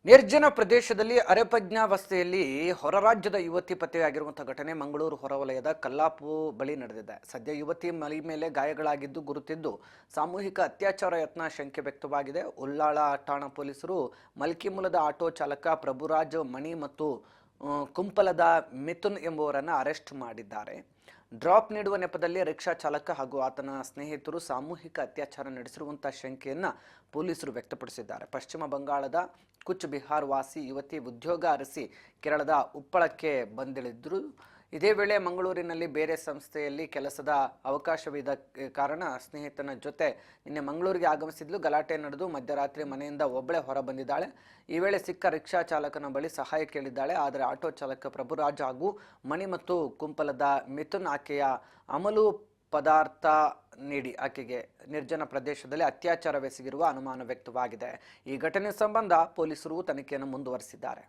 ನಿರ್ಜನ ಪ್ರದೇಶದಲ್ಲಿ ಅರೆಪ್ರಜ್ಞಾವಸ್ಥೆಯಲ್ಲಿ ಹೊರ ರಾಜ್ಯದ ಯುವತಿ ಪತ್ತೆಯಾಗಿರುವಂತಹ ಘಟನೆ ಮಂಗಳೂರು ಹೊರವಲಯದ ಕಲ್ಲಾಪು ಬಳಿ ನಡೆದಿದೆ. ಸದ್ಯ ಯುವತಿ ಮೈ ಮೇಲೆ ಗಾಯಗಳಾಗಿದ್ದು ಗುರುತಿದ್ದು ಸಾಮೂಹಿಕ ಅತ್ಯಾಚಾರ ಯತ್ನ ಶಂಕೆ ವ್ಯಕ್ತವಾಗಿದೆ. ಉಳ್ಳಾಳ ಠಾಣಾ ಪೊಲೀಸರು ಮಲ್ಕಿಮೂಲದ ಆಟೋ ಚಾಲಕ ಪ್ರಭುರಾಜ್ ಮಣಿ ಮತ್ತು ಕುಂಪಲದ ಮಿಥುನ್ ಎಂಬುವರನ್ನು ಅರೆಸ್ಟ್ ಮಾಡಿದ್ದಾರೆ. ಡ್ರಾಪ್ ನೀಡುವ ನೆಪದಲ್ಲಿ ರಿಕ್ಷಾ ಚಾಲಕ ಹಾಗೂ ಆತನ ಸ್ನೇಹಿತರು ಸಾಮೂಹಿಕ ಅತ್ಯಾಚಾರ ನಡೆಸಿರುವಂತಹ ಶಂಕೆಯನ್ನು ಪೊಲೀಸರು ವ್ಯಕ್ತಪಡಿಸಿದ್ದಾರೆ. ಪಶ್ಚಿಮ ಬಂಗಾಳದ ಕುಚ್ ಬಿಹಾರ್ ವಾಸಿ ಯುವತಿ ಉದ್ಯೋಗ ಅರಸಿ ಕೇರಳದ ಉಪ್ಪಳಕ್ಕೆ ಬಂದಿಳಿದ್ರು. ಇದೇ ವೇಳೆ ಮಂಗಳೂರಿನಲ್ಲಿ ಬೇರೆ ಸಂಸ್ಥೆಯಲ್ಲಿ ಕೆಲಸದ ಅವಕಾಶವಿದ್ದ ಕಾರಣ ಸ್ನೇಹಿತನ ಜೊತೆ ನಿನ್ನೆ ಮಂಗಳೂರಿಗೆ ಆಗಮಿಸಿದ್ಲು. ಗಲಾಟೆ ನಡೆದು ಮಧ್ಯರಾತ್ರಿ ಮನೆಯಿಂದ ಒಬ್ಬಳೇ ಹೊರ ಬಂದಿದ್ದಾಳೆ. ಈ ವೇಳೆ ಸಿಕ್ಕ ರಿಕ್ಷಾ ಚಾಲಕನ ಬಳಿ ಸಹಾಯ ಕೇಳಿದ್ದಾಳೆ. ಆದರೆ ಆಟೋ ಚಾಲಕ ಪ್ರಭುರಾಜ್ ಹಾಗೂ ಮಣಿ ಮತ್ತು ಕುಂಪಲದ ಮಿಥುನ್ ಆಕೆಯ ಅಮಲು ಪದಾರ್ಥ ನೀಡಿ ಆಕೆಗೆ ನಿರ್ಜನ ಪ್ರದೇಶದಲ್ಲಿ ಅತ್ಯಾಚಾರವೆಸಗಿರುವ ಅನುಮಾನ ವ್ಯಕ್ತವಾಗಿದೆ. ಈ ಘಟನೆ ಸಂಬಂಧ ಪೊಲೀಸರು ತನಿಖೆಯನ್ನು ಮುಂದುವರೆಸಿದ್ದಾರೆ.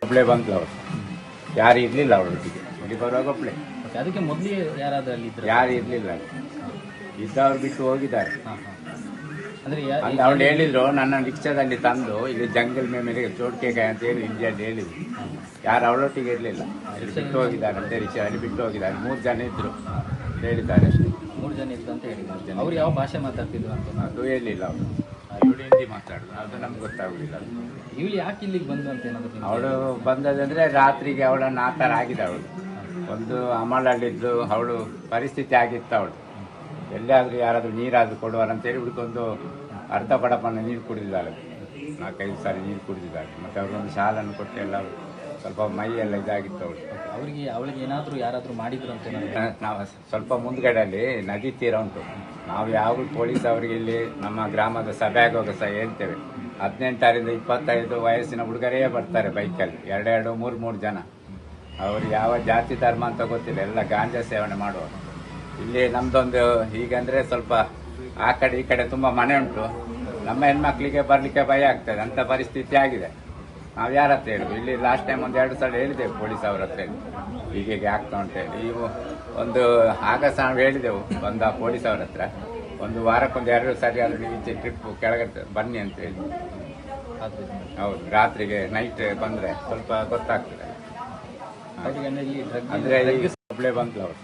ಒಬ್ಳೆ ಬಂದ್ಲು ಅವರು, ಯಾರು ಇರ್ಲಿಲ್ಲ ಅವರೊಟ್ಟಿಗೆ. ಇಲ್ಲಿ ಬರುವಾಗ ಒಬ್ಳೆ. ಅದಕ್ಕೆ ಮೊದಲೇ ಯಾರಾದ್ರೂ ಅಲ್ಲಿ ಯಾರು ಇರ್ಲಿಲ್ಲ, ಇದ್ದವ್ರು ಬಿಟ್ಟು ಹೋಗಿದ್ದಾರೆ. ಅಂದ್ರೆ ಅವಳು ಹೇಳಿದ್ರು, ನನ್ನ ರಿಕ್ಷಾದಲ್ಲಿ ತಂದು ಇಲ್ಲಿ ಜಂಗಲ್ ಮೇಲೆ ಚೋಟ್ಕೆಗಾಯ ಅಂತ ಹೇಳಿ ಇಂಡಿಯಲ್ಲಿ ಹೇಳಿದ್ರು. ಯಾರು ಅವಳೊಟ್ಟಿಗೆ ಇರಲಿಲ್ಲ, ಬಿಟ್ಟು ಹೋಗಿದ್ದಾರೆ ಅಂತ ರಿಕ್ಷಾದಲ್ಲಿ ಬಿಟ್ಟು ಹೋಗಿದ್ದಾರೆ. 3 ಜನ ಇದ್ರು ಹೇಳಿದ್ದಾರೆ ಅಷ್ಟೇ. 3 ಜನ ಇದ್ರು ಅಂತ ಹೇಳಿದ್ರು. ಅವ್ರು ಯಾವ ಭಾಷೆ ಮಾತಾಡ್ತಿದ್ರು ಅಂತ ಅದು ಹೇಳಿಲ್ಲ. ಅವಳು ಹಿಂದಿ ಮಾತಾಡುದು, ಅದು ನಮ್ಗೆ ಗೊತ್ತಾಗುದಿಲ್ಲ. ಇವಳು ಯಾಕೆ ಇಲ್ಲಿಗೆ ಬಂದು ಅಂತ ಏನಾದ್ರು? ಅವಳು ಬಂದದಂದ್ರೆ ರಾತ್ರಿಗೆ ಅವಳನ್ನು ಆ ಥರ ಆಗಿದೆ. ಅವಳು ಒಂದು ಅಮಲಲ್ಲಿದ್ದು ಅವಳು ಪರಿಸ್ಥಿತಿ ಆಗಿತ್ತು. ಅವಳು ಎಲ್ಲಿಯಾದರೂ ಯಾರಾದರೂ ನೀರಾದರೂ ಕೊಡುವಾರಂತೇಳಿ ಹುಡುಕೊಂದು ಅರ್ಧ ಪಡಪನ್ನು ನೀರು ಕುಡಿದಿದ್ದಾಳೆ. 4-5 ಸಾರಿ ನೀರು ಕುಡಿದಿದ್ದಾಳೆ. ಮತ್ತು ಅವ್ರಿಗೊಂದು ಶಾಲನ್ನು ಕೊಟ್ಟು ಎಲ್ಲ ಸ್ವಲ್ಪ ಮೈಯೆಲ್ಲ ಇದಾಗಿತ್ತು. ಅವಳಿಗೆ ಏನಾದರೂ ಯಾರಾದರೂ ಮಾಡಿದ್ರು ಅಂತ? ನಾವು ಸ್ವಲ್ಪ ಮುಂದ್ಗಡೆಯಲ್ಲಿ ನದಿ ತೀರ ಉಂಟು. ನಾವು ಯಾವಾಗಲೂ ಪೊಲೀಸ್ ಅವರಿಗೆ ಇಲ್ಲಿ ನಮ್ಮ ಗ್ರಾಮದ ಸಭೆ ಆಗುವಾಗ ಸಹ ಹೇಳ್ತೇವೆ, 18ರಿಂದ 25 ವಯಸ್ಸಿನ ಹುಡುಗರೇ ಬರ್ತಾರೆ ಬೈಕಲ್ಲಿ, 2-2, 3-3 ಜನ. ಅವರು ಯಾವ ಜಾತಿ ಧರ್ಮ ಅಂತ ಗೊತ್ತಿಲ್ಲ, ಎಲ್ಲ ಗಾಂಜಾ ಸೇವನೆ ಮಾಡುವರು. ಇಲ್ಲಿ ನಮ್ದೊಂದು ಹೀಗಂದ್ರೆ ಸ್ವಲ್ಪ ಆ ಕಡೆ ಈ ಕಡೆ ತುಂಬ ಮನೆ ಉಂಟು. ನಮ್ಮ ಹೆಣ್ಮಕ್ಳಿಗೆ ಬರಲಿಕ್ಕೆ ಭಯ ಆಗ್ತದೆ, ಅಂಥ ಪರಿಸ್ಥಿತಿ ಆಗಿದೆ. ನಾವು ಯಾರ ಹತ್ರ ಹೇಳುದು? ಇಲ್ಲಿ ಲಾಸ್ಟ್ ಟೈಮ್ 1-2 ಸಲ ಹೇಳಿದೆವು ಪೊಲೀಸ್ ಅವ್ರ ಹತ್ರ, ಹೀಗೆ ಆಗ್ತಾ ಉಂಟೇಳಿ. ನೀವು ಒಂದು ಆಗ ಸಹ ನಾವು ಹೇಳಿದೆವು ಬಂದ ಪೊಲೀಸ್ ಅವ್ರ ಹತ್ರ, ಒಂದು ವಾರಕ್ಕೊಂದು 2 ಸಾರಿ ಆದರೂ ನೀವು ಈಚೆ ಟ್ರಿಪ್ ಕೆಳಗಡೆ ಬನ್ನಿ ಅಂತ ಹೇಳಿ. ಹೌದು, ರಾತ್ರಿಗೆ ನೈಟ್ ಬಂದರೆ ಸ್ವಲ್ಪ ಗೊತ್ತಾಗ್ತದೆ. ಅಂದರೆ ಒಬ್ಬಳೇ ಬಂದ್ಲು ಅವರು.